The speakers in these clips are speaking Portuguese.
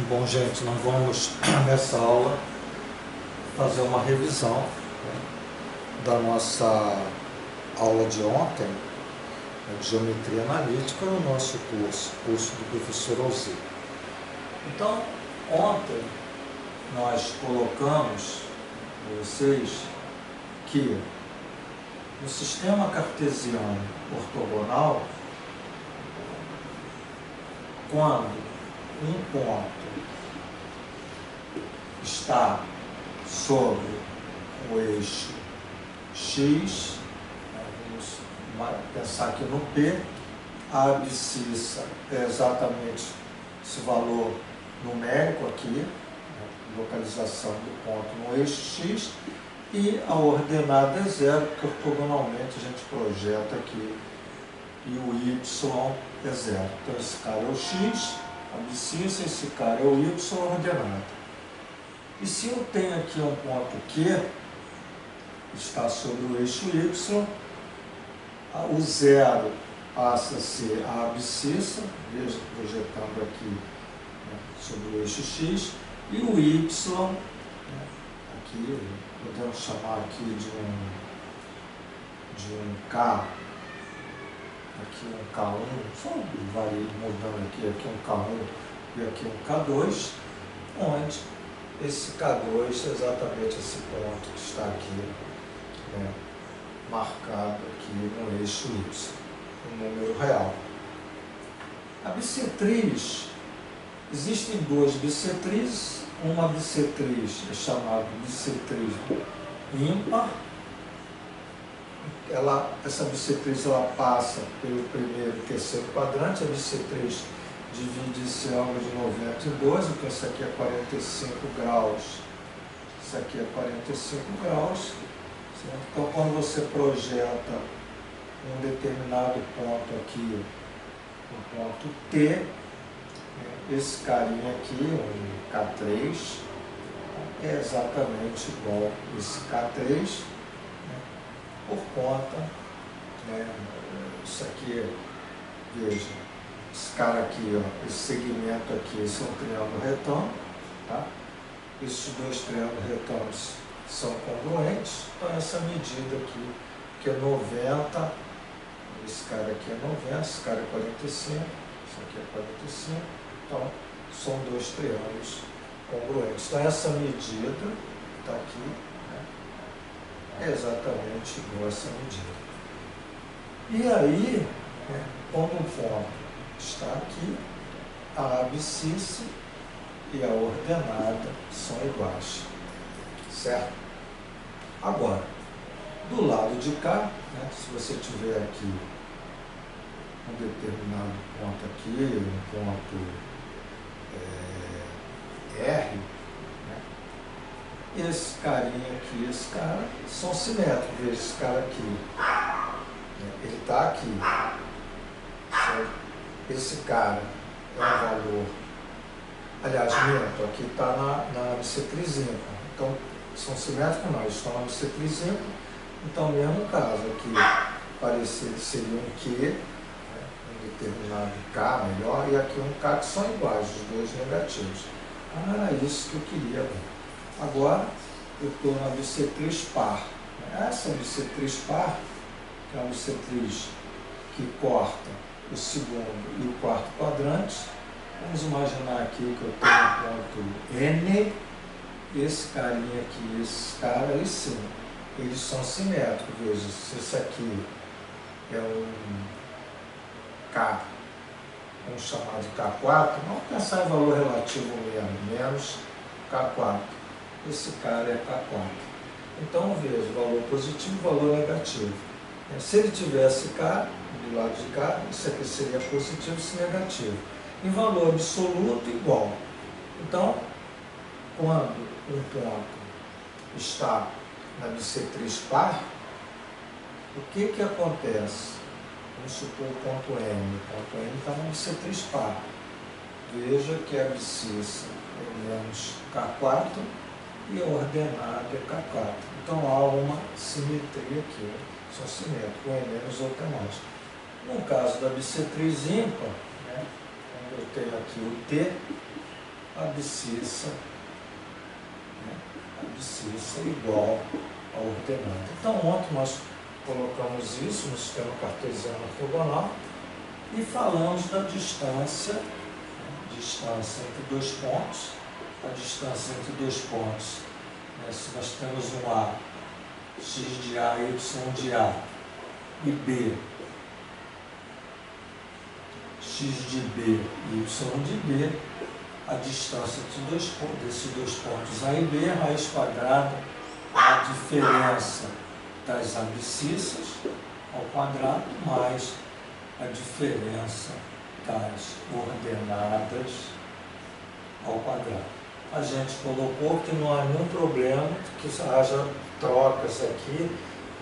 Bom, gente, nós vamos nessa aula fazer uma revisão, né, da nossa aula de ontem, né, de Geometria Analítica, no nosso curso do professor Alzir. Então, ontem nós colocamos para vocês que no sistema cartesiano ortogonal, quando um ponto está sobre o eixo X, vamos pensar aqui no P, a abscissa é exatamente esse valor numérico aqui, localização do ponto no eixo X, e a ordenada é zero, porque ortogonalmente a gente projeta aqui, e o Y é zero. Então esse cara é o X, a abscissa, esse cara é o Y ordenado. E se eu tenho aqui um ponto Q, está sobre o eixo Y, o zero passa a ser a abscissa, veja, projetando aqui, né, sobre o eixo X, e o Y, né, aqui, podemos chamar aqui de um K, aqui um K1, só varia mudando aqui um K1 e aqui um K2, onde esse K2 é exatamente esse ponto que está aqui, né, marcado aqui no eixo Y, um número real. A bissetriz, existem duas bissetrizes, uma bissetriz é chamada bissetriz ímpar. Essa bissetriz ela passa pelo primeiro e terceiro quadrante, a bissetriz divide esse ângulo de 90 em 12, então isso aqui é 45 graus, isso aqui é 45 graus, certo? Então quando você projeta um determinado ponto aqui, um ponto T, esse carinha aqui, um K3, é exatamente igual a esse K3, por conta, né, isso aqui, veja, esse cara aqui, ó, esse segmento aqui, esse é um triângulo retângulo, tá? Esses dois triângulos retângulos são congruentes, então essa medida aqui, que é 90, esse cara aqui é 90, esse cara é 45, isso aqui é 45, então são dois triângulos congruentes. Então essa medida está aqui, é exatamente igual a essa medida. E aí, né, quando um ponto está aqui, a abscissa e a ordenada são iguais, certo? Agora, do lado de cá, né, se você tiver aqui um determinado ponto aqui, um ponto R, esse carinha aqui e esse cara são simétricos. Veja esse cara aqui, ele está aqui, certo? Esse cara é um valor, aliás, minto, aqui está na bissetriz ímpar, então são simétricos não, eles estão na bissetriz ímpar, então mesmo caso aqui seria um Q, né, um determinado K melhor, e aqui um K que são iguais, os dois negativos. Era isso que eu queria ver. Agora, eu estou na bissetriz par. Essa bissetriz par, que é uma bissetriz que corta o segundo e o quarto quadrante. Vamos imaginar aqui que eu tenho um ponto N, esse carinha aqui, esse cara, aí sim, eles são simétricos. Veja, se esse aqui é um K, vamos chamar de K4, vamos pensar em valor relativo mesmo, menos K4. Esse cara é K4. Então, veja, valor positivo e valor negativo. Se ele tivesse K, do lado de cá, isso aqui seria positivo, isso negativo. Em valor absoluto, igual. Então, quando um ponto está na bissetriz par, o que acontece? Vamos supor o ponto N. O ponto N está na bissetriz par. Veja que a abscissa é menos K4, e a ordenada é K4. Então há uma simetria aqui, são simétricos, um é menos, outro é mais. No caso da bissetriz ímpar, né, quando eu tenho aqui o T, abscissa, né? Abscissa igual a ordenada. Então, ontem nós colocamos isso no sistema cartesiano ortogonal e falamos da distância, né? Distância entre dois pontos. A distância entre dois pontos, né? Se nós temos um A, x de A, y de A, e B, x de B e y de B, a distância desses dois pontos A e B é a raiz quadrada da diferença das abscissas ao quadrado mais a diferença das ordenadas ao quadrado. A gente colocou que não há nenhum problema que haja trocas aqui,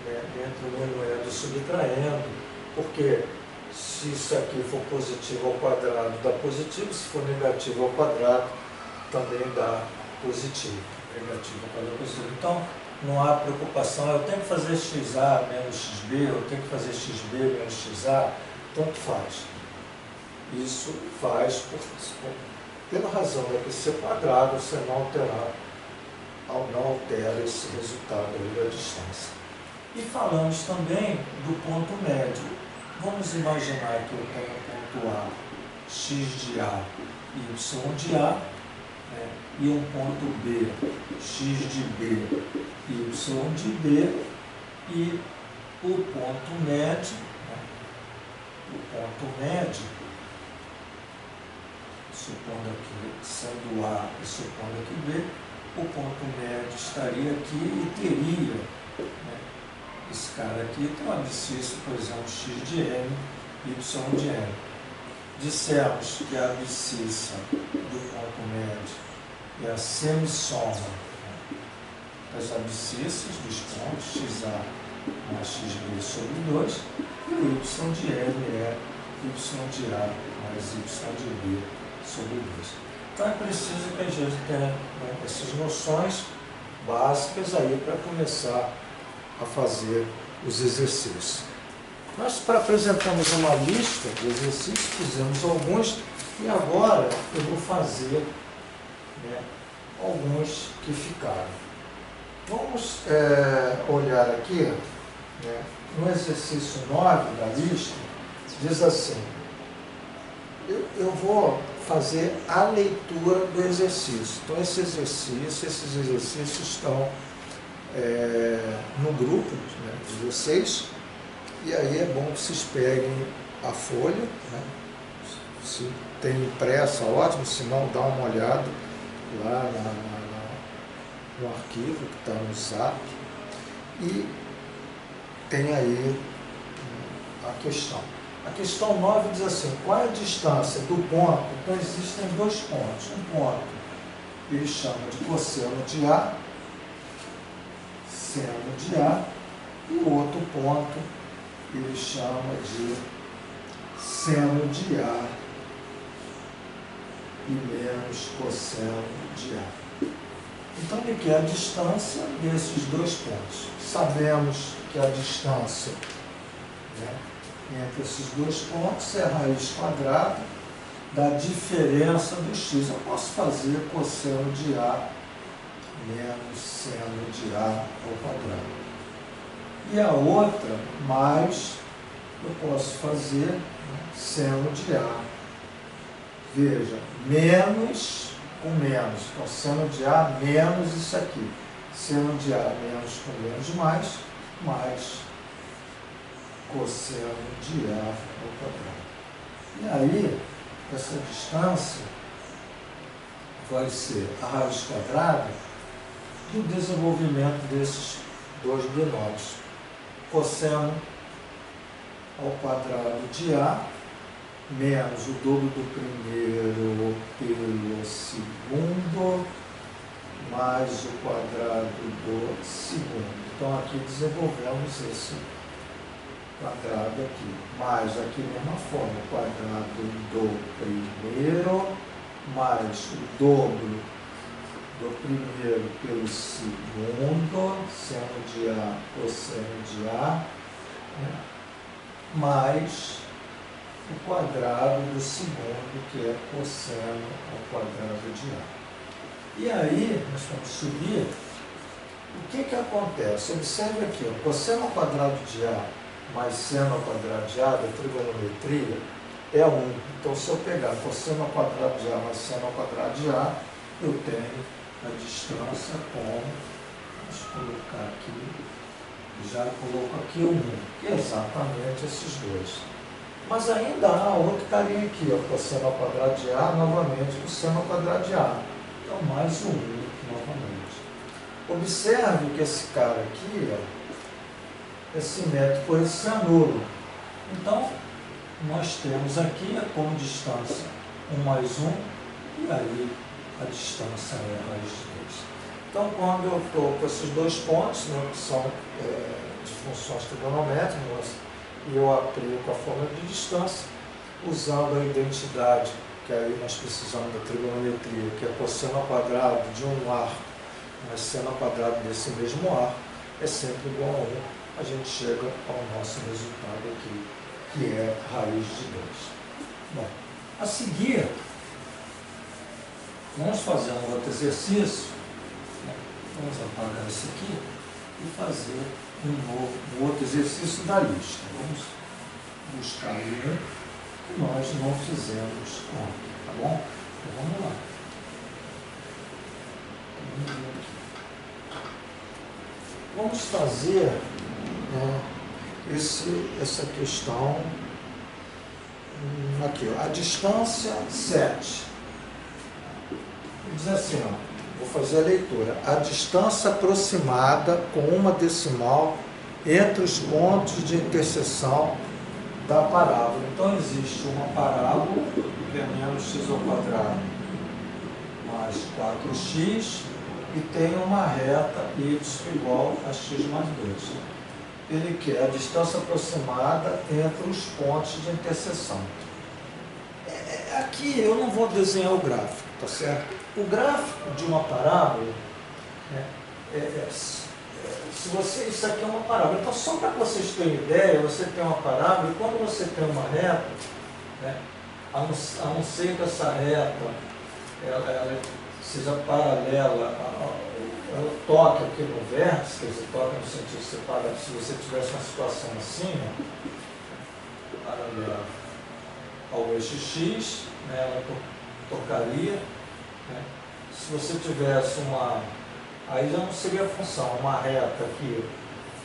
né, entre o numerador subtraindo, porque se isso aqui for positivo ao quadrado, dá positivo, se for negativo ao quadrado, também dá positivo. Negativo ao quadrado, positivo. Então, não há preocupação, eu tenho que fazer xa menos xb, eu tenho que fazer xb menos xa, tanto faz. Isso faz pela razão daqui ser quadrado, você não altera esse resultado aí da distância. E falamos também do ponto médio. Vamos imaginar que eu tenho o ponto A, x de A e y de A, né, e um ponto B, x de B e y de B, e o ponto médio, né, supondo aqui sendo A e supondo aqui B, o ponto médio estaria aqui e teria, né, esse cara aqui tem uma abscissa, por exemplo, x de m, y de m. Dissemos que a abscissa do ponto médio é a semissoma, né, das abscissas dos pontos xa mais xb sobre 2, e o y de m é y de a mais y de b sobre 2. Então é preciso que a gente tenha, né, essas noções básicas aí para começar a fazer os exercícios. Nós apresentamos uma lista de exercícios, fizemos alguns, e agora eu vou fazer, né, alguns que ficaram. Vamos olhar aqui, né, no exercício 9 da lista, diz assim, eu vou fazer a leitura do exercício. Então, esses exercícios estão no grupo, né, de vocês, e aí é bom que vocês peguem a folha, né, se tem impressa, ótimo, se não, dá uma olhada lá no arquivo que está no Zap, e tem aí, né, a questão. A questão 9 diz assim, qual é a distância do ponto? Então existem dois pontos. Um ponto ele chama de cosseno de A, seno de A, e o outro ponto ele chama de seno de A e menos cosseno de A. Então ele quer a distância desses dois pontos. Sabemos que a distância, né, entre esses dois pontos é a raiz quadrada da diferença do x. Eu posso fazer cosseno de A menos seno de A ao quadrado. E a outra, mais, eu posso fazer, né, seno de A. Veja, menos com menos. Então, seno de A menos isso aqui. Seno de A menos com menos mais cosseno de A ao quadrado. E aí, essa distância vai ser a raiz quadrada do desenvolvimento desses dois binômios. Cosseno ao quadrado de A menos o dobro do primeiro pelo segundo mais o quadrado do segundo. Então, aqui desenvolvemos esse quadrado aqui, mais aqui da mesma forma, o quadrado do primeiro, mais o dobro do primeiro pelo segundo, seno de A, cosseno de A, né, mais o quadrado do segundo, que é cosseno ao quadrado de A. E aí, nós vamos subir. O que acontece? Observe aqui, o cosseno ao quadrado de A mais seno ao quadrado de A da trigonometria é 1. Então, se eu pegar cosseno ao quadrado de A mais seno ao quadrado de A, eu tenho a distância como, deixa eu colocar aqui, já coloco aqui o 1, que é exatamente esses dois. Mas ainda há outro carinha aqui, ó, cosseno ao quadrado de A, novamente cosseno ao quadrado de A. Então, mais o 1 novamente. Observe que esse cara aqui, ó, é simétrico por esse ângulo. Então, nós temos aqui como distância 1 mais 1, e aí a distância é a raiz de 2. Então, quando eu estou com esses dois pontos, né, que são de funções trigonométricas, e eu aplico a fórmula de distância, usando a identidade, que aí nós precisamos da trigonometria, que é cosseno ao quadrado de um arco, mais seno ao quadrado desse mesmo arco, é sempre igual a 1. A gente chega ao nosso resultado aqui, que é raiz de 2. Bom, a seguir, vamos fazer um outro exercício. Vamos apagar esse aqui e fazer um outro exercício da lista. Vamos buscar aí que nós não fizemos ontem, tá bom? Então vamos lá. Vamos fazer essa questão aqui, ó, a distância 7. Diz assim, ó, vou fazer a leitura. A distância aproximada com uma decimal entre os pontos de interseção da parábola. Então, existe uma parábola, que é menos x ao quadrado mais 4x, e tem uma reta y igual a x mais 2. Ele quer a distância aproximada entre os pontos de interseção. Aqui eu não vou desenhar o gráfico, tá certo? O gráfico de uma parábola, isso aqui é uma parábola. Então, só para que vocês tenham ideia, você tem uma parábola, e quando você tem uma reta, né, a não ser que essa reta ela seja paralela, ela toca aqui no vértice, quer dizer, toca no sentido separado. Se você tivesse uma situação assim, ó, paralela ao eixo X, né, ela tocaria, né? Se você tivesse aí já não seria a função, uma reta aqui,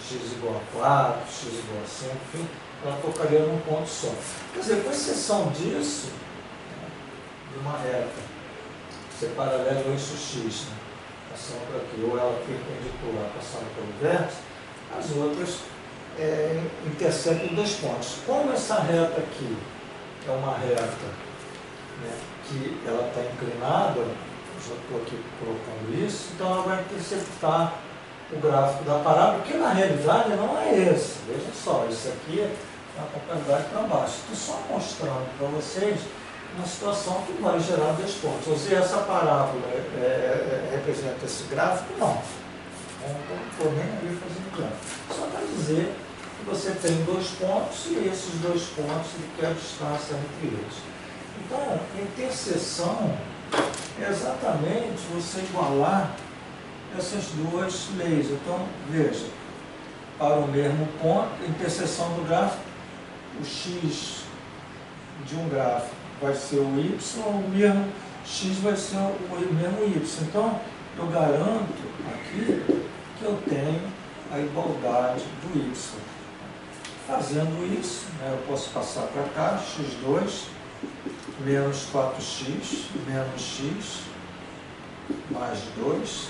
x igual a 4, x igual a 5, enfim, ela tocaria num ponto só. Quer dizer, com exceção disso, né, de uma reta ser paralela ao eixo X, né, passando por aqui, ou ela perpendicular, passando pelo vértice, as outras interceptam dois pontos. Como essa reta aqui é uma reta, né, que ela está inclinada, já estou aqui colocando isso, então ela vai interceptar o gráfico da parábola, que na realidade não é esse. Veja só, isso aqui é a propriedade para baixo. Estou só mostrando para vocês uma situação que vai gerar dois pontos. Ou se essa parábola representa esse gráfico, não. Não estou nem ali fazendo gráfico. Só para dizer que você tem dois pontos e esses dois pontos ele quer a distância entre eles. Então, interseção é exatamente você igualar essas duas leis. Então, veja, para o mesmo ponto, a interseção do gráfico, o x de um gráfico vai ser o y, o mesmo x vai ser o mesmo y. Então, eu garanto aqui que eu tenho a igualdade do y. Fazendo isso, né, eu posso passar para cá, x2 menos 4x menos x mais 2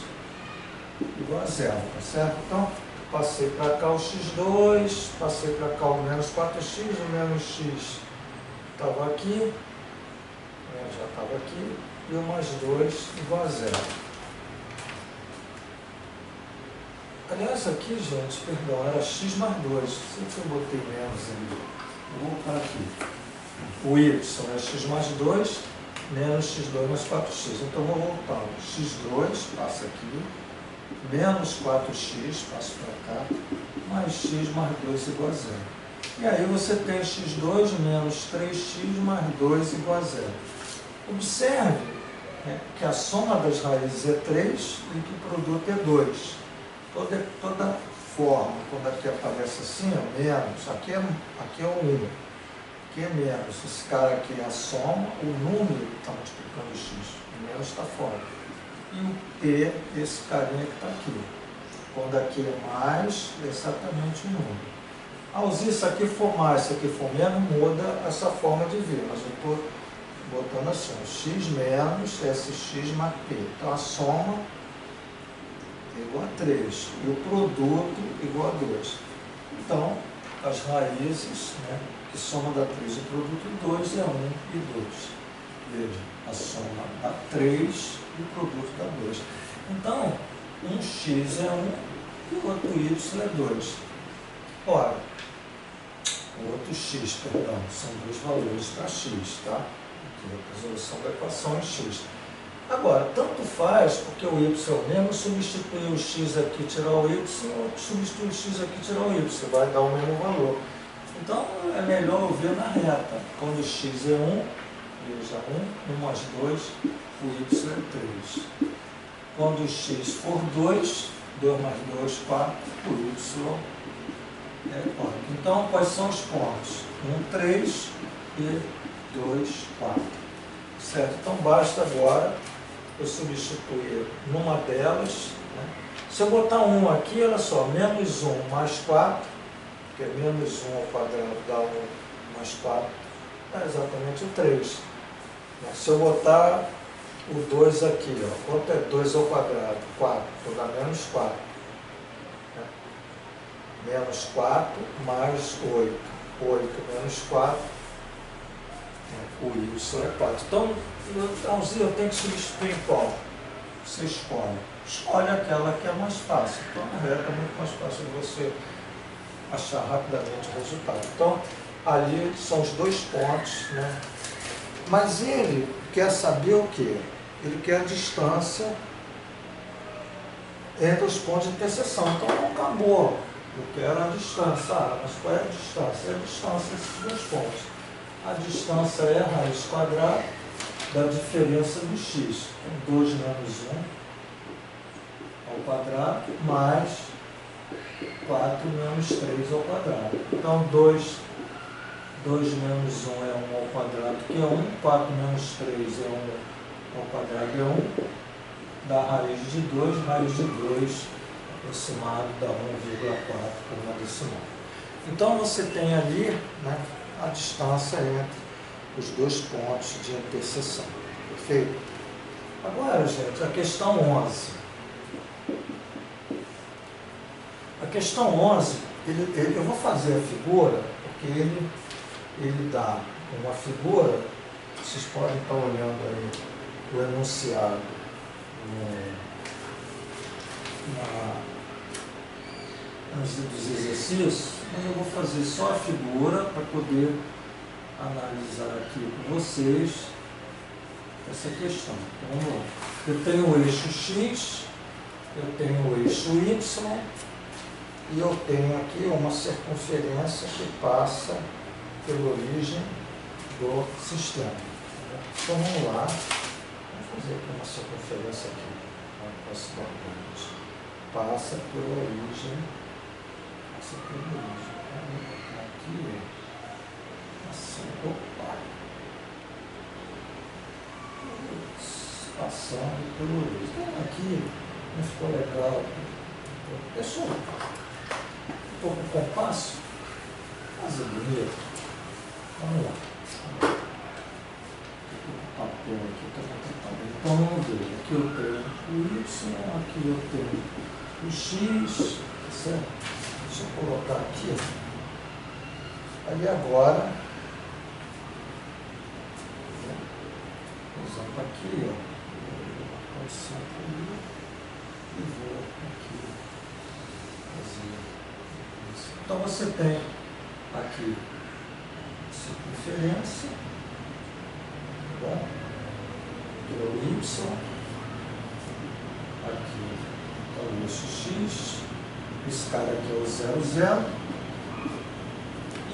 igual a zero, tá certo? Então, passei para cá o x2, passei para cá o menos 4x, o menos x estava aqui, já estava aqui, e o mais 2 igual a zero. Aliás, aqui, gente, perdão, era x mais 2, sei que eu botei menos ali, vou voltar aqui. O y é x mais 2, menos x2 mais 4x. Então, vou voltar. x2 passa aqui, menos 4x, passo para cá, mais x mais 2 igual a zero. E aí você tem x2 menos 3x mais 2 igual a zero. Observe que a soma das raízes é 3 e que o produto é 2. Toda forma, quando aqui aparece assim, é menos, aqui é 1, aqui é menos. Esse cara aqui é a soma, o número está multiplicando o x, o menos está fora. E o p, esse carinha que está aqui. Quando aqui é mais, é exatamente o número. Se isso aqui for mais, isso aqui for menos, muda essa forma de ver. Mas eu estou botando assim, x menos sx mais p. Então a soma é igual a 3 e o produto igual a 2. Então, as raízes, que soma dá 3 e o produto 2 é 1 e 2. Veja, a soma dá 3 e o produto dá 2. Então, um x é 1 e o outro y é 2. Ora, o outro x, perdão, são dois valores para x, tá? Aqui a resolução da equação é x. Agora, tanto faz, porque o y é o mesmo, substituir o x aqui, tirar o y, ou substituir o x aqui, tirar o y, vai dar o mesmo valor. Então, é melhor eu ver na reta. Quando o x é 1, veja 1 mais 2, o y é 3. Quando o x for 2, 2 mais 2, 4, o y é 4. Então, quais são os pontos? 1, 3 e 2, 4. Certo? Então, basta agora eu substituir numa delas. Se eu botar 1 aqui, olha só, menos 1 mais 4, que é menos 1 ao quadrado dá 1 mais 4, é exatamente o 3. Se eu botar o 2 aqui, ó, quanto é 2 ao quadrado? 4, então dá menos 4. Menos 4 mais 8. 8 menos 4, o y é 4. Então, eu tenho que substituir em qual? Você escolhe. Escolhe aquela que é mais fácil. Então, na reta é muito mais fácil de você achar rapidamente o resultado. Então, ali são os dois pontos, Mas ele quer saber o quê? Ele quer a distância entre os pontos de interseção. Então, não acabou. Eu quero a distância. Mas qual é a distância? É a distância desses dois pontos. A distância é a raiz quadrada da diferença do x. Então, 2 menos 1 ao quadrado, mais 4 menos 3 ao quadrado. Então, 2 menos 1 é 1 ao quadrado, que é 1. 4 menos 3 é 1 ao quadrado, é 1. Da raiz de 2, raiz de 2 aproximado dá 1,4 por uma decimal. Então, você tem ali a distância entre os dois pontos de interseção. Perfeito? Agora, gente, a questão 11. A questão 11, eu vou fazer a figura, porque ele dá uma figura, vocês podem estar olhando aí o enunciado dos exercícios, mas eu vou fazer só a figura para poder analisar aqui com vocês essa questão. Então, vamos lá. Eu tenho o eixo x, eu tenho o eixo y, e eu tenho aqui uma circunferência que passa pela origem do sistema. Então, vamos lá. Vamos fazer aqui uma circunferência aqui. Passa pela origem. Aqui é assim, opa, passando pelo origem. Aqui não ficou legal. Pessoal, um pouco compasso, mas é bonito. Vamos lá. O papel aqui está bem. Então vamos ver. Aqui eu tenho o y, aqui eu tenho o x, certo? Deixa eu colocar aqui. Aí agora, usando aqui, ó, centro ali, e vou aqui fazer isso. Então você tem aqui circunferência, que é o y, aqui é o eixo x. Esse cara aqui é o 0, 0.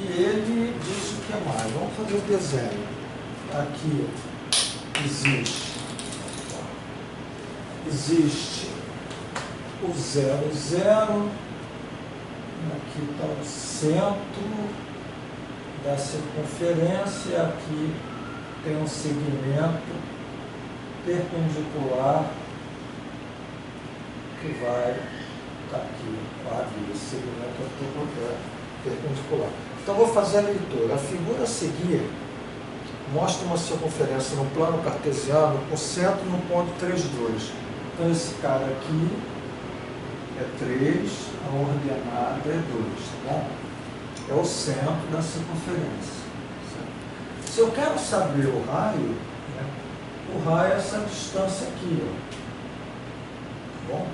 E ele diz o que mais. Vamos fazer o desenho. Aqui existe o 0, 0. Aqui está o centro da circunferência. Aqui tem um segmento perpendicular que vai estar aqui, esse segmento perpendicular. Então, vou fazer a leitura. A figura a seguir mostra uma circunferência no plano cartesiano com centro no ponto 3, 2. Então, esse cara aqui é 3, a ordenada é 2, tá bom? É o centro da circunferência. Certo? Se eu quero saber o raio, né, o raio é essa distância aqui, ó. Tá bom?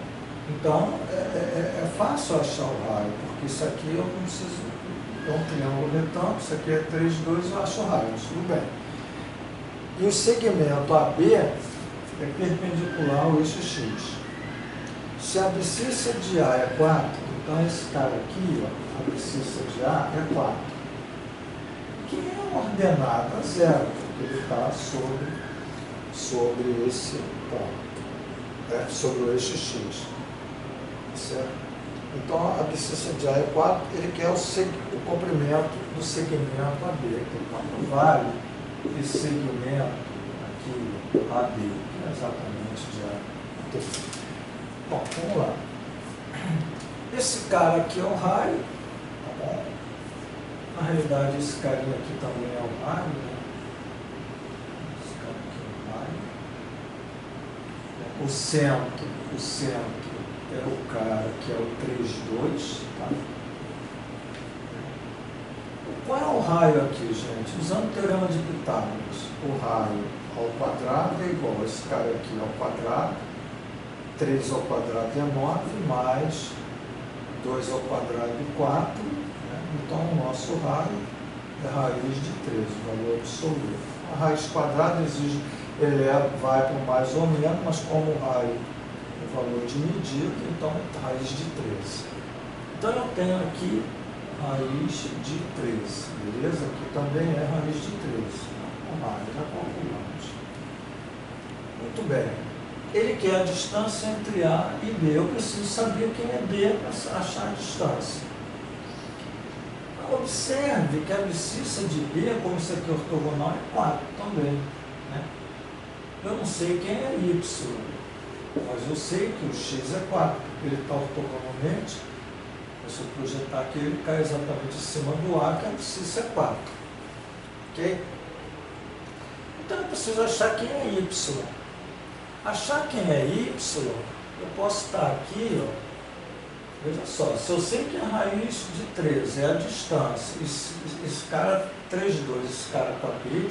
Então, é fácil achar o raio, porque isso aqui eu não preciso. É um triângulo retângulo, isso aqui é 3, 2, eu acho o raio, tudo bem. E o segmento AB é perpendicular ao eixo X. Se a abscissa de A é 4, então esse cara aqui, ó, a abscissa de A é 4. Que é uma ordenada 0, porque ele está sobre esse ponto, sobre o eixo X. Certo? Então, a abscissa de A é 4, ele quer o comprimento do segmento AB. Então, vale esse segmento aqui, AB, que é exatamente de A. Bom, vamos lá. Esse cara aqui é o raio, tá bom? Na realidade, esse carinha aqui também é o raio, né? Esse cara aqui é o raio. O centro é o cara que é o 3, 2, tá? Qual é o raio aqui, gente? Usando o teorema de Pitágoras, o raio ao quadrado é igual a esse cara aqui ao quadrado, 3 ao quadrado é 9, mais 2 ao quadrado é 4, né? Então o nosso raio é raiz de 13, o valor absoluto. A raiz quadrada vai para o mais ou menos, mas como o raio o valor de medida, então raiz de 13. Então eu tenho aqui raiz de 13, beleza? Aqui também é raiz de 13. Já calculamos. Muito bem. Ele quer a distância entre A e B. Eu preciso saber quem é B para achar a distância. Observe que a abscissa de B, como isso aqui é ortogonal, é 4 também, né? Eu não sei quem é Y. Mas eu sei que o x é 4, porque ele está ortogonalmente. Se eu projetar aqui, ele cai exatamente em cima do A, que a abscissa é 4. Ok? Então eu preciso achar quem é Y. Achar quem é Y, eu posso estar aqui, ó. Veja só, se eu sei que a raiz de 13 é a distância, esse cara 3, 2, esse cara 4y,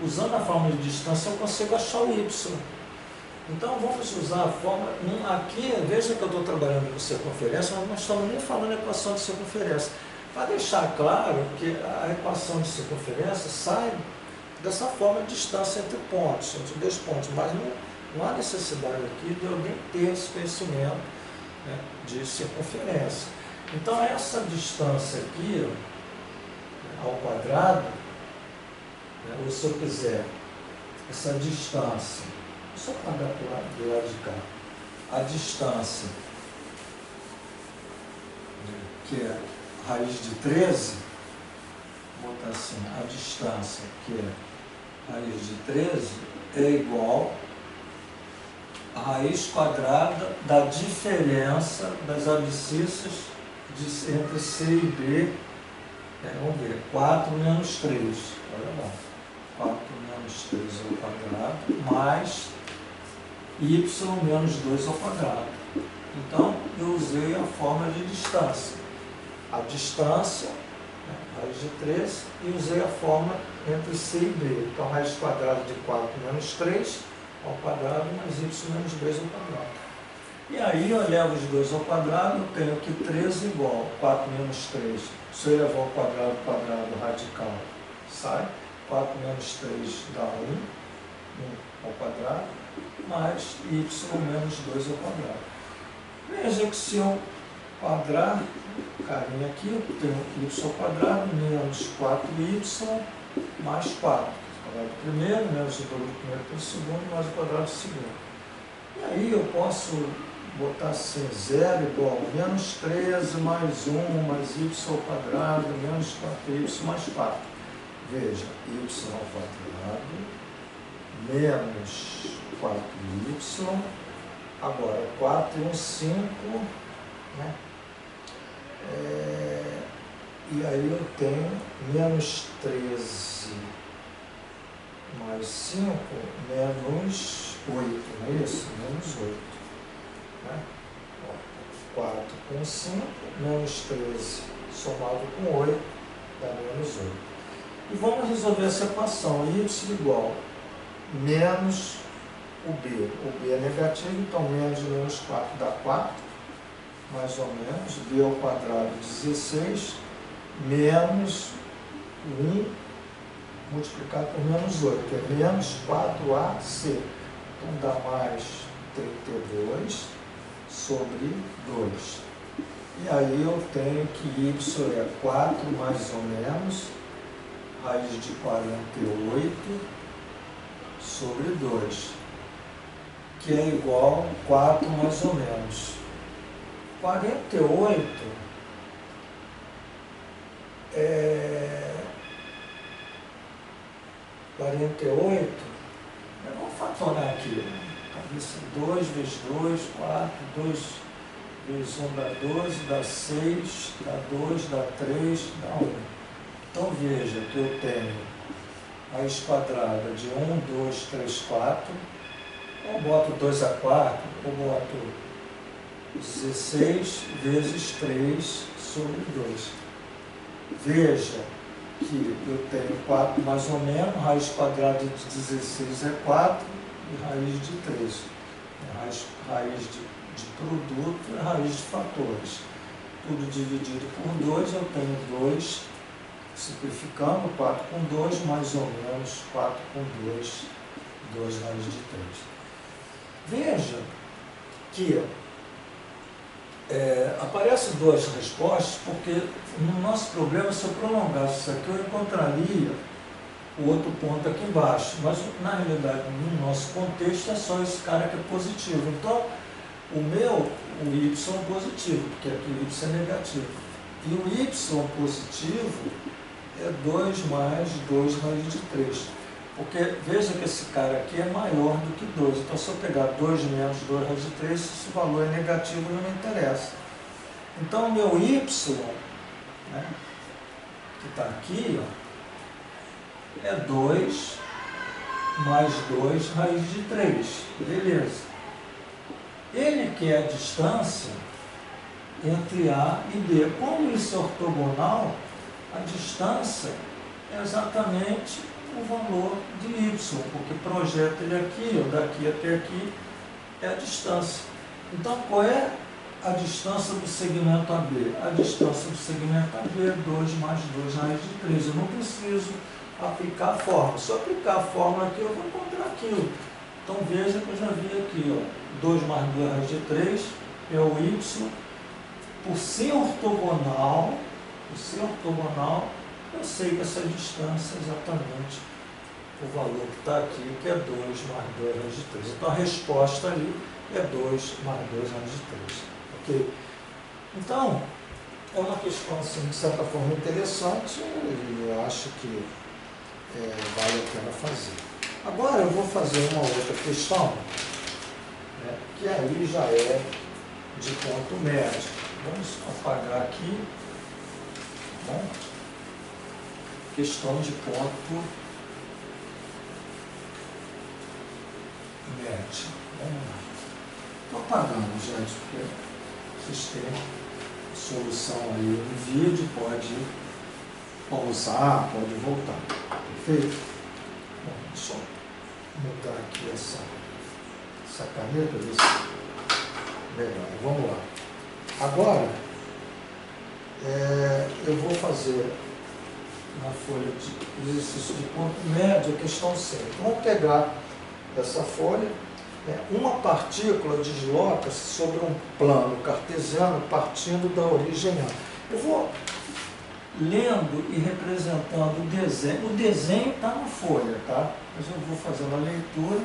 usando a fórmula de distância eu consigo achar o Y. Então, vamos usar a fórmula. Aqui, veja que eu estou trabalhando com circunferência, mas não estamos nem falando equação de circunferência. Para deixar claro que a equação de circunferência sai dessa forma de distância entre pontos, entre dois pontos, mas não há necessidade aqui de alguém ter esse conhecimento, né, de circunferência. Então, essa distância aqui, ó, ao quadrado, né, ou se eu quiser, essa distância, só pagar do lado de cá, a distância, que é raiz de 13, vou botar assim, a distância que é raiz de 13 é igual a raiz quadrada da diferença das abscissas entre C e B, vamos ver, 4 menos 3, olha lá, 4 menos 3 ao quadrado, mais y menos 2 ao quadrado. Então, eu usei a fórmula de distância. A distância, né, raiz de 13, e usei a fórmula entre C e B. Então, raiz quadrada de 4 menos 3 ao quadrado, mais y menos 2 ao quadrado. E aí, eu levo os 2 ao quadrado, eu tenho que 13 igual a 4 menos 3. Se eu levar ao quadrado radical, sai. 4 menos 3 dá 1 ao quadrado, mais y menos 2 ao quadrado. Veja que se eu quadrado, carinha aqui, eu tenho y quadrado menos 4y mais 4. Quadrado do primeiro, menos o dobro do primeiro pelo segundo, mais o quadrado do segundo. E aí eu posso botar assim, 0 igual a menos 13 mais 1 mais y ao quadrado menos 4y mais 4. Veja, y ao quadrado menos 4y, agora 4 e 1, 5, né? E aí eu tenho menos 13 mais 5 menos 8, não é isso? Menos 8. Né? 4 com 5, menos 13 somado com 8, dá menos 8. E vamos resolver essa equação, y igual menos o b. O b é negativo, então menos de menos 4 dá 4, mais ou menos, b ao quadrado 16, menos 1 multiplicado por menos 8, que é menos 4ac. Então dá mais 32 sobre 2. E aí eu tenho que y é 4 mais ou menos, raiz de 48 sobre 2, que é igual a 4 mais ou menos. 48 vamos fatorar aqui. Cabeça 2 vezes 2, 4, 2 vezes 1 dá 12, dá 6, dá 2, dá 3, dá 1. Então veja que eu tenho raiz quadrada de 1, 2, 3, 4. Ou boto 2 a 4, ou boto 16 vezes 3 sobre 2. Veja que eu tenho 4 mais ou menos, raiz quadrada de 16 é 4 e raiz de 3. Raiz de produto é raiz de fatores. Tudo dividido por 2, eu tenho 2, simplificando, 4 com 2, mais ou menos 4 com 2, 2 raiz de 3. Veja que aparecem duas respostas, porque no nosso problema, se eu prolongasse isso aqui, eu encontraria o outro ponto aqui embaixo. Mas, na realidade, no nosso contexto, é só esse cara que é positivo. Então, o y é positivo, porque aqui o y é negativo. E o y positivo é 2 mais 2 raiz de 3. Porque veja que esse cara aqui é maior do que 2. Então, se eu pegar 2 menos 2 raiz de 3, esse valor é negativo e não me interessa. Então, o meu y, né, que está aqui, ó, é 2 mais 2 raiz de 3. Beleza. Ele quer a distância entre A e B. Como isso é ortogonal, a distância é exatamente o valor de y, porque projeta ele aqui, ó, daqui até aqui, é a distância. Então, qual é a distância do segmento AB? A distância do segmento AB é 2 mais 2 raiz de 3. Eu não preciso aplicar a fórmula. Se eu aplicar a fórmula aqui, eu vou encontrar aquilo. Então, veja que eu já vi aqui, ó, 2 mais 2 raiz de 3 é o y. Por ser ortogonal, eu sei que essa distância é exatamente o valor que está aqui, que é 2 mais 2 raiz de 3. Então, a resposta ali é 2 mais 2 raiz de 3. Ok? Então, é uma questão, assim, de certa forma, interessante e eu acho que vale a pena fazer. Agora, eu vou fazer uma outra questão, né, que aí já é de ponto médio. Vamos apagar aqui. Tá bom? Questão de ponto médio. Vamos lá. Estou apagando, gente, porque vocês têm solução aí no vídeo, pode pausar, pode voltar. Perfeito? Bom, deixa eu mudar aqui essa caneta, ver se melhor. Vamos lá. Agora, eu vou fazer na folha de exercício de ponto médio a questão 5. Vamos pegar essa folha Uma partícula desloca-se sobre um plano cartesiano partindo da origem A. Eu vou lendo e representando o desenho. O desenho está na folha, tá? Mas eu vou fazendo a leitura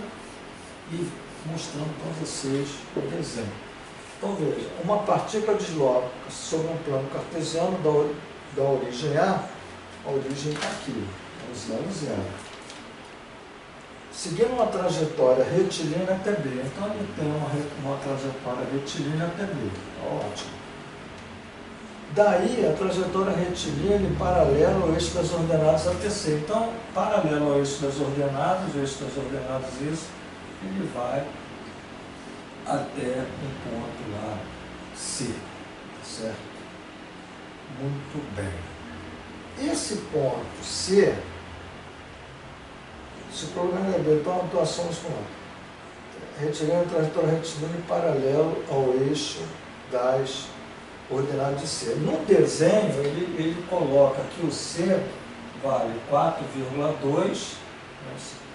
e mostrando para vocês o desenho. Então veja, uma partícula desloca-se sobre um plano cartesiano da origem a origem está aqui, é o 0, 0. Seguindo uma trajetória retilínea até B. Então ele tem uma trajetória retilínea até B. Ótimo. Daí a trajetória retilínea paralela ao eixo das ordenadas até C. Então, paralelo ao eixo das ordenadas, o eixo das ordenadas isso, ele vai até um ponto lá C. Certo? Muito bem. Esse ponto C, se o problema é B, então a atuação é retilínea, trajetória retilínea paralelo ao eixo das ordenadas de C. No desenho, ele coloca que o C vale 4,2,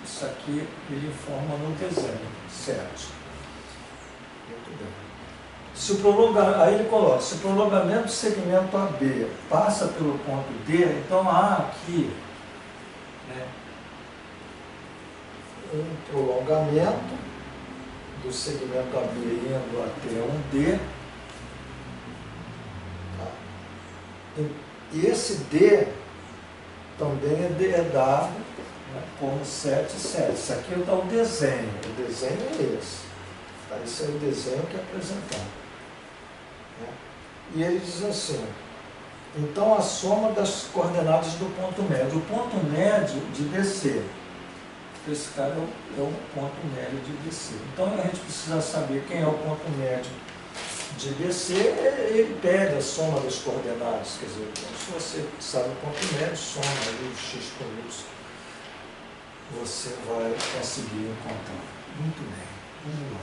isso aqui ele informa no desenho, certo? Muito bem. Se o aí ele coloca, se o prolongamento do segmento AB passa pelo ponto D, então há aqui um prolongamento do segmento AB indo até um D. Tá? E esse D também é dado como 7, 7. Isso aqui é o desenho. O desenho é esse. Tá? Esse é o desenho que é apresentado. E ele diz assim, então a soma das coordenadas do ponto médio. O ponto médio de DC. Esse cara é o ponto médio de DC. Então a gente precisa saber quem é o ponto médio de DC. Ele pega a soma das coordenadas. Quer dizer, então, se você sabe o ponto médio, soma ali o x com y, você vai conseguir encontrar. Muito bem. Vamos lá.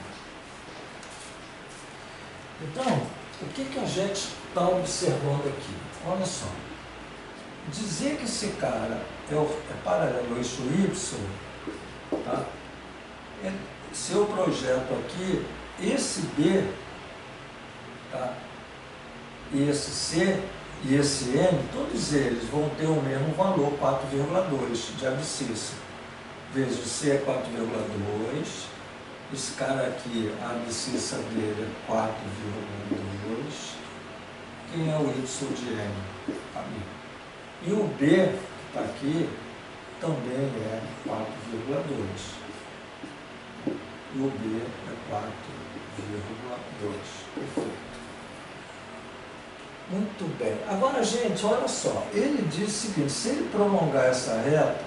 Então, o que a gente está observando aqui? Olha só. Dizer que esse cara é paralelo ao eixo Y, tá? Se eu projeto aqui, esse B, tá? E esse C e esse M, todos eles vão ter o mesmo valor, 4,2 de abscissa. Veja, o C é 4,2. Esse cara aqui, a abscissa dele é 4,2. Quem é o Y de M? Ali. E o B, que está aqui, também é 4,2. E o B é 4,2. Perfeito. Muito bem. Agora, gente, olha só. Ele diz o seguinte, se ele prolongar essa reta,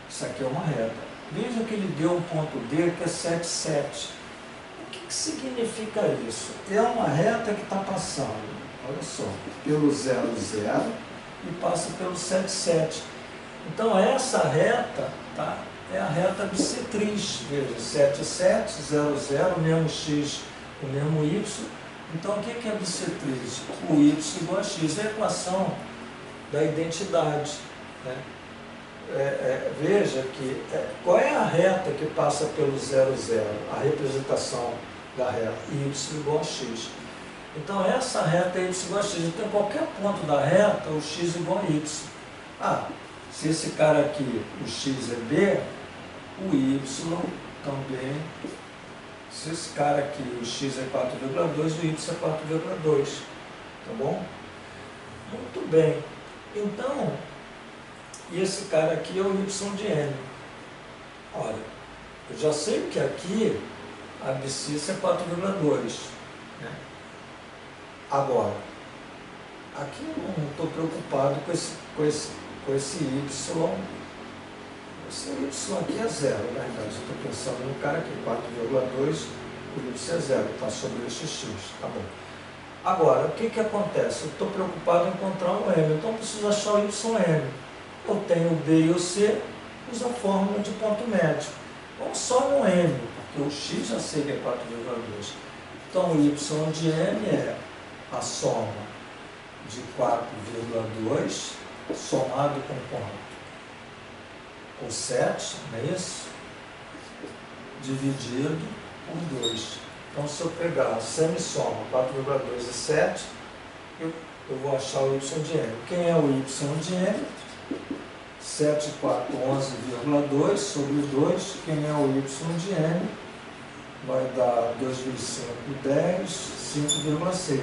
isso aqui é uma reta. Veja que ele deu um ponto D que é 7, 7. O que significa isso? É uma reta que está passando, olha só, pelo 0, 0 e passa pelo 7, 7. Então essa reta, tá, é a reta bissetriz. Veja, 7, 7, 0, 0, o mesmo x, o mesmo y. Então o que é bissetriz? O y igual a x, é a equação da identidade, né? Veja que qual é a reta que passa pelo 0, 0? A representação da reta y igual a x. Então essa reta é y igual a x. Então em qualquer ponto da reta, o x igual a y. Se esse cara aqui, o x é b, o y também. Se esse cara aqui, o x é 4,2, o y é 4,2. Tá bom? Muito bem. Então, e esse cara aqui é o y de n. Olha, eu já sei que aqui a abscissa é 4,2. Né? Agora, aqui eu não estou preocupado com esse y. Esse y aqui é zero, na verdade. Eu estou pensando no cara aqui, 4,2, o y é zero, está sobre esse x. Tá bom. Agora, o que acontece? Eu estou preocupado em encontrar um m, então eu preciso achar o ym. Eu tenho o B e o C, uso a fórmula de ponto médio. Vamos só no M, porque o X já sei que é 4,2. Então, o Y de M é a soma de 4,2 somado com quanto? Com 7, não é isso? dividido por 2. Então, se eu pegar a semissoma 4,2 e 7, eu vou achar o y de n. Quem é o y de n? 7 e 4, 11,2 sobre 2. Quem é o y de n? Vai dar 2,5, 10, 5,6.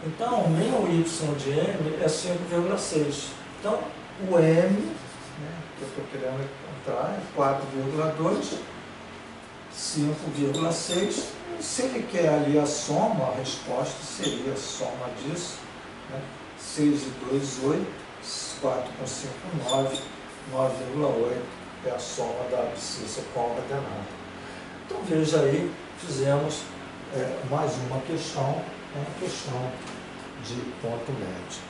Então, meu y de n é 5,6. Então, o m, né, que eu estou querendo encontrar, é 4,2, 5,6. Se ele quer ali a soma, a resposta seria a soma disso, né? 6 e 2, 8, 4 com 5, 9, 9,8 é a soma da abscissa com a ordenada. Então veja aí, fizemos mais uma questão de ponto médio.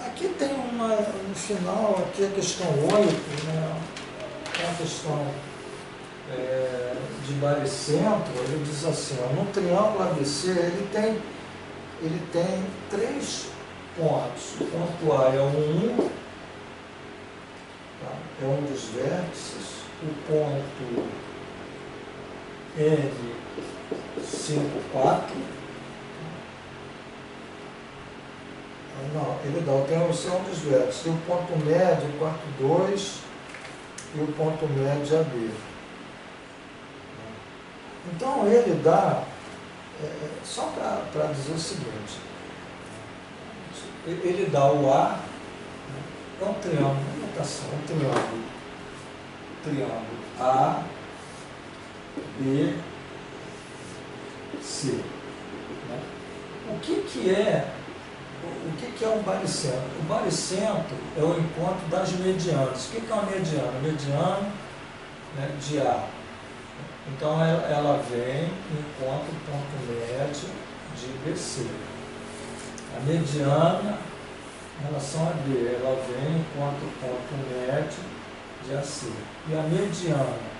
Aqui tem no final, aqui a questão 8, né? É uma questão de barycentro. Ele diz assim, ó, no triângulo ABC ele tem 3 pontos. O ponto A é um 1, tá? É um dos vértices. O ponto N, 5, 4. Não, ele dá o triângulo C é um dos vértices. E o ponto médio, 4, 2. E o ponto médio AB. Então ele dá, só para dizer o seguinte, ele dá o A, é um triângulo, notação, um triângulo A, B, C. Né? O que é um barycentro? O barycentro é o encontro das medianas. O que é uma mediana? Mediana, né, de A. Então ela vem e encontra o ponto médio de BC. A mediana, em relação a B, ela vem e encontra o ponto médio de AC. E a mediana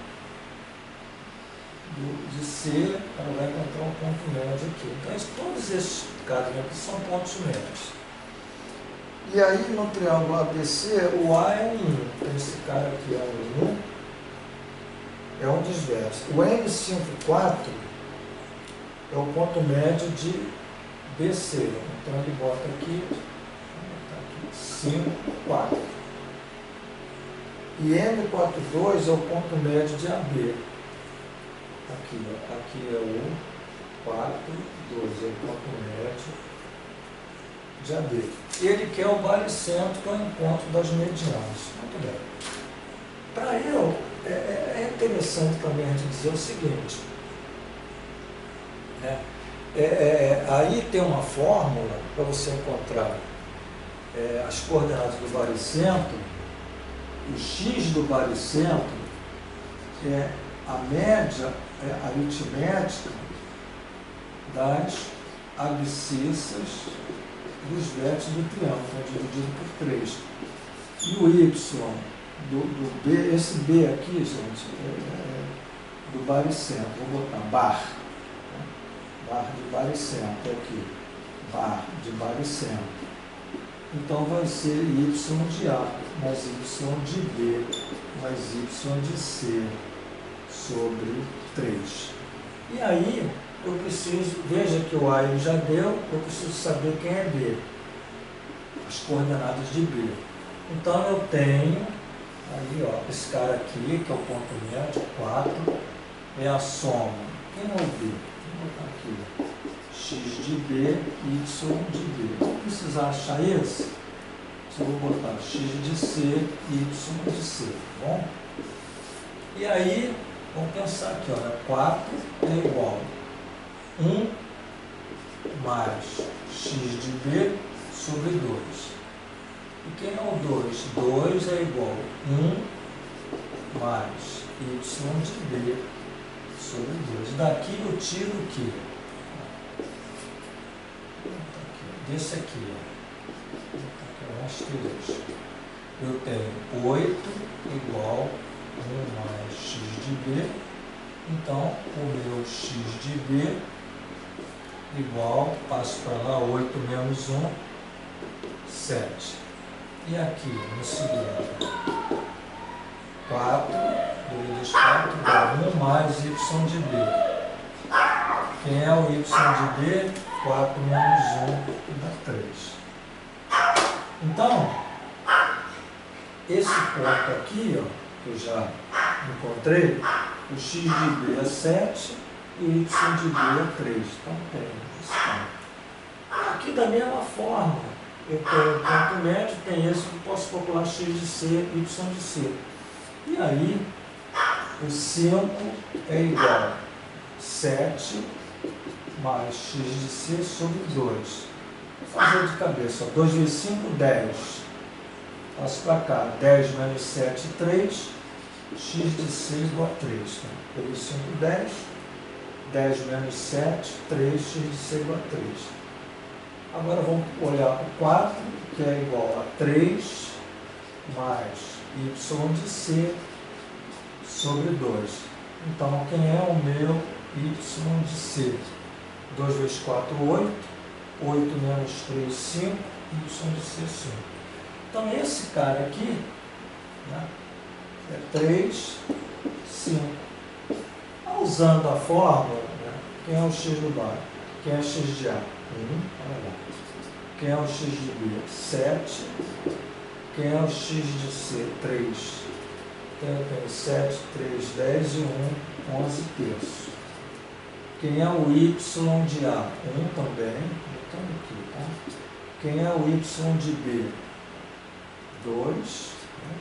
de C, ela vai encontrar um ponto médio aqui. Então todos esses casos aqui são pontos médios. E aí no triângulo ABC, o A é um 1. Então esse cara aqui é um 1. É um dos vértices. O N54 é o ponto médio de BC. Então ele bota aqui, 5, 4. E N42 é o ponto médio de AB. Aqui é o 4, 2 é o ponto médio de AB. Ele quer o barycentro, que é o encontro das medianas. Muito bem. Para eu, é interessante também a gente dizer o seguinte, né? Aí tem uma fórmula para você encontrar as coordenadas do barycentro. O x do barycentro é a média aritmética das abscissas dos vértices do triângulo, então, dividido por 3. E o y do B, esse B aqui, gente, do barycentro, vou botar bar, né? Bar de barycentro aqui, bar de barycentro. Então vai ser y de A mais y de B mais y de C sobre 3. E aí eu preciso, veja que o A ele já deu, eu preciso saber quem é B, as coordenadas de B. Então eu tenho aí, ó, esse cara aqui, que é o ponto médio, 4, é a soma. Quem é o B? Vou botar aqui, x de B, y de B. Se eu precisar achar esse, eu vou botar x de C, y de C, tá bom? E aí, vamos pensar aqui, olha, 4 é igual a 1 mais x de B sobre 2. E quem é o 2? 2 é igual a 1 mais y de B sobre 2. Daqui eu tiro o quê? Desse aqui, eu tenho 8 igual a 1 mais x de B. Então, o meu x de B igual, passo para lá, 8 menos 1, 7. E aqui, no segundo, 4, 2 vezes 4 dá 1 mais y de b. Quem é o y de b? 4 menos 1 dá 3. Então, esse ponto aqui, ó, que eu já encontrei, o x de b é 7 e o y de b é 3. Então, tem esse ponto. Aqui, da mesma forma, eu tenho o ponto médio, tem esse que eu posso calcular x de c, y de c. E aí, o 5 é igual a 7 mais x de c sobre 2. Vou fazer de cabeça. 2 vezes 5, 10. Passo para cá. 10 menos 7, 3. X de c igual a 3. Tá? Peguei 5, 10. 10 menos 7, 3. X de c igual a 3. Agora vamos olhar para o 4, que é igual a 3 mais y de c sobre 2. Então, quem é o meu y de c? 2 vezes 4, 8. 8 menos 3, 5. Y de c, 5. Então, esse cara aqui, né, é 3, 5. Usando a fórmula, né, quem é o x do bar? Quem é o x de A? 1. Olha lá. Quem é o x de B? 7. Quem é o x de C? 3. Então, eu tenho 7, 3, 10 e 1, 11 terços. Quem é o y de A? 1 também. Botando aqui, tá? Quem é o y de B? 2. Né?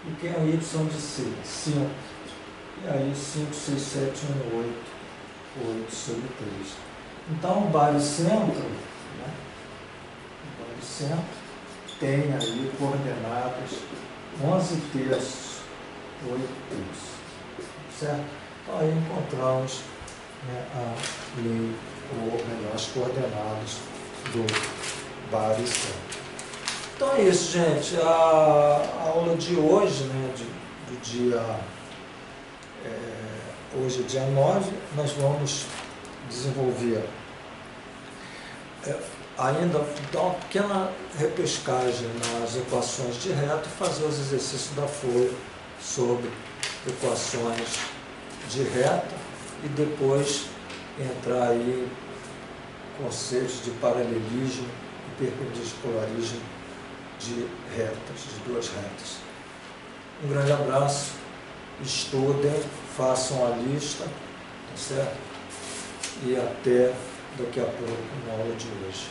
E quem é o y de C? 5. E aí, 5, 6, 7, 1, 8. 8 sobre 3. Então, o baricentro, né? O baricentro tem aí coordenadas 11 terços, 8 terços. Certo? Então, aí encontramos, né, a lei, ou melhor, as coordenadas do baricentro. Então é isso, gente. A aula de hoje, né, do dia... hoje é dia 9, nós vamos desenvolver ainda dar uma pequena repescagem nas equações de reta e fazer os exercícios da folha sobre equações de reta e depois entrar aí conceitos de paralelismo e perpendicularismo de retas, de duas retas. Um grande abraço, estudem, façam a lista, tá certo? E até daqui a pouco na aula de hoje.